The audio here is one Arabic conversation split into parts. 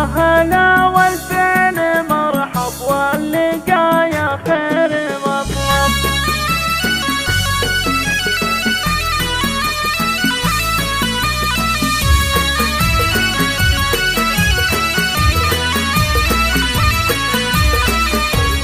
هلا والفين مرحب واللقا يا خير مطلب.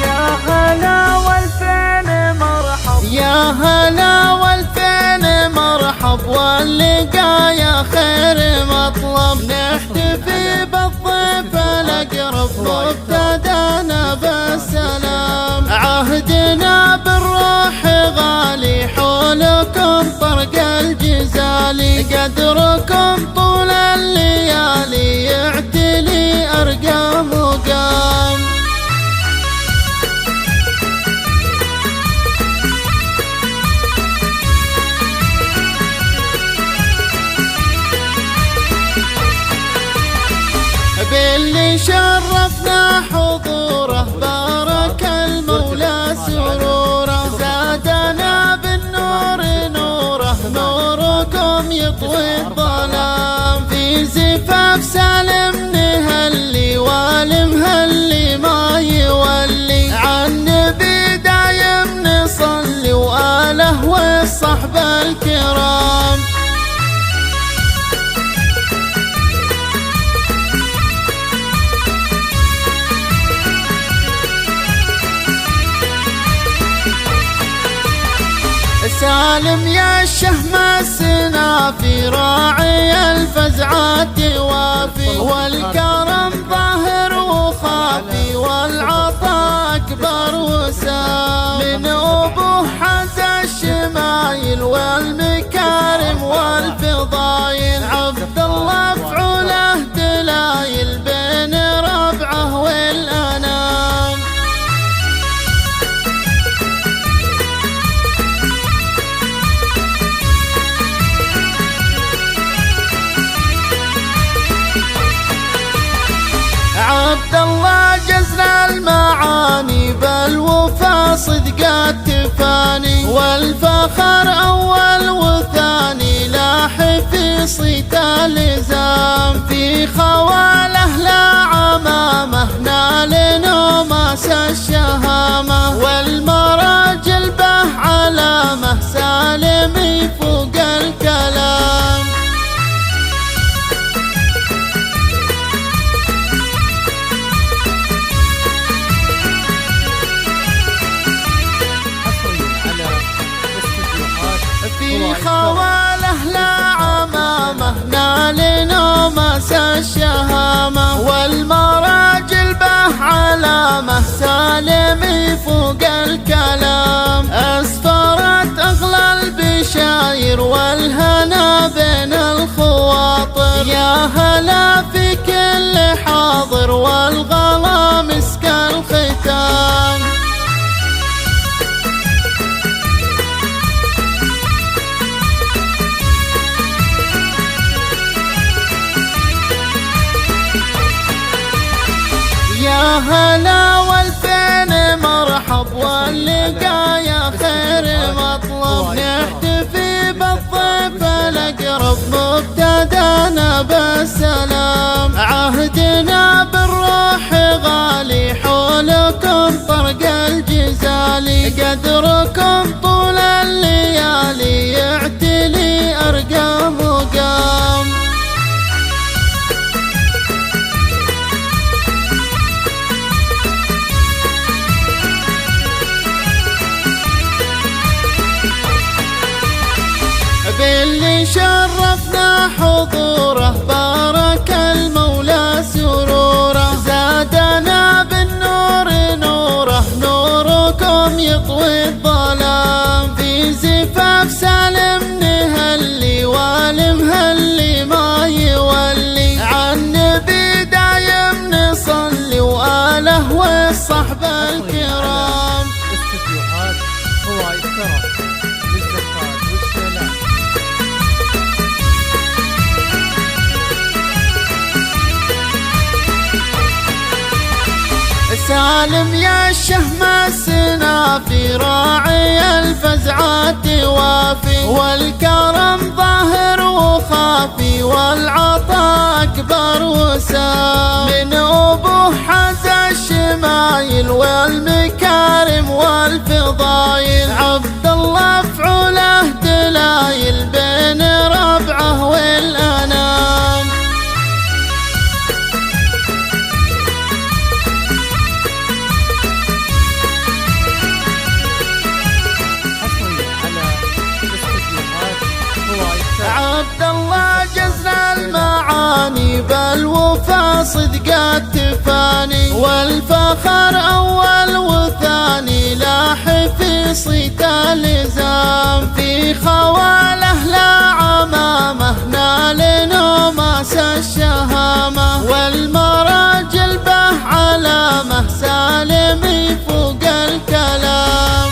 يا هلا والفين مرحب، يا هلا والفين مرحب واللقا يا خير مطلب. نحتفي بالضيف الأقرب مبتدانا بالسلام، عهدنا بالروح غالي حولكم طرق الجزالي، قدركم طول الليالي يعتلي أرقى مقام. باللي شرفنا حضوره بارك المولى سروره، زادنا بالنور نوره نوركم يطوي الظلام. في زفاف سالم نهلي والمهلي ما يولي، عن نبي دايم نصلي وآله والصحب الكرام. سالم يا الشهم السنافي راعي الفزعات وافي، والكرم ظاهر وخافي والعطاء أكبر وسام. من أبوه حز الشمايل والمكارم والفضايل، عبد الله فعوله دلايل بين ربعه والأنام. عبد الله جزل المعاني بالوفا صدق التفاني، والفخر أول وثاني لاح في صيت الإزام. في خواله لا عمامه نال نوماس الشهامة، والمراجل به علامة سالم فوق الكلام. في خواله لا عمامه نال نوماس الشهامة، والمراجل به علامة سالم فوق الكلام. أسفرت أغلى البشاير والهنا بين الخواطر، يا هلا في كل حاضر والغلا مسك الختام. يا هلا والفين مرحب واللقا يا خير مطلب. نحتفي بالضيف الأقرب مبتدانا بالسلام، عهدنا بالروح غالي حولكم طرق الجزالي، قدركم طول الليالي يعتلي أرقى مقام. باللي شرفنا حضوره بارك المولى سروره، زادنا بالنور نوره نوركم يطوي الظلام. في زفاف سالم نهلي والمهلي ما يولي، عن نبي دايم نصلي وآله والصحب الكرام. استديوهات هواي الشرف للزفات والشيلات. سالم يا الشهم السنافي راعي الفزعات وافي، والكرم ظاهر وخافي والعطاء أكبر أخضر وسام، من أبوه حز الشمايل والمكارم والفضايل، عبد الله فعوله دلايل بين ربعه والأنام. عبد الله جزنا المعاني بالوفا صدق التفاني، والفخر أول وثاني لاح في صيت اللزام، في خواله لا عمامه نال نوماس الشهامة، والمراجل به علامة سالم فوق الكلام.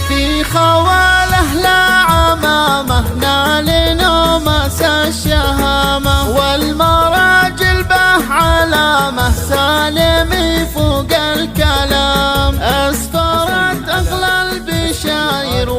في خواله لا عمامه نال نوماس الشهامة، والمراجل به علامة سالم فوق الكلام، أسفرت أغلى البشاير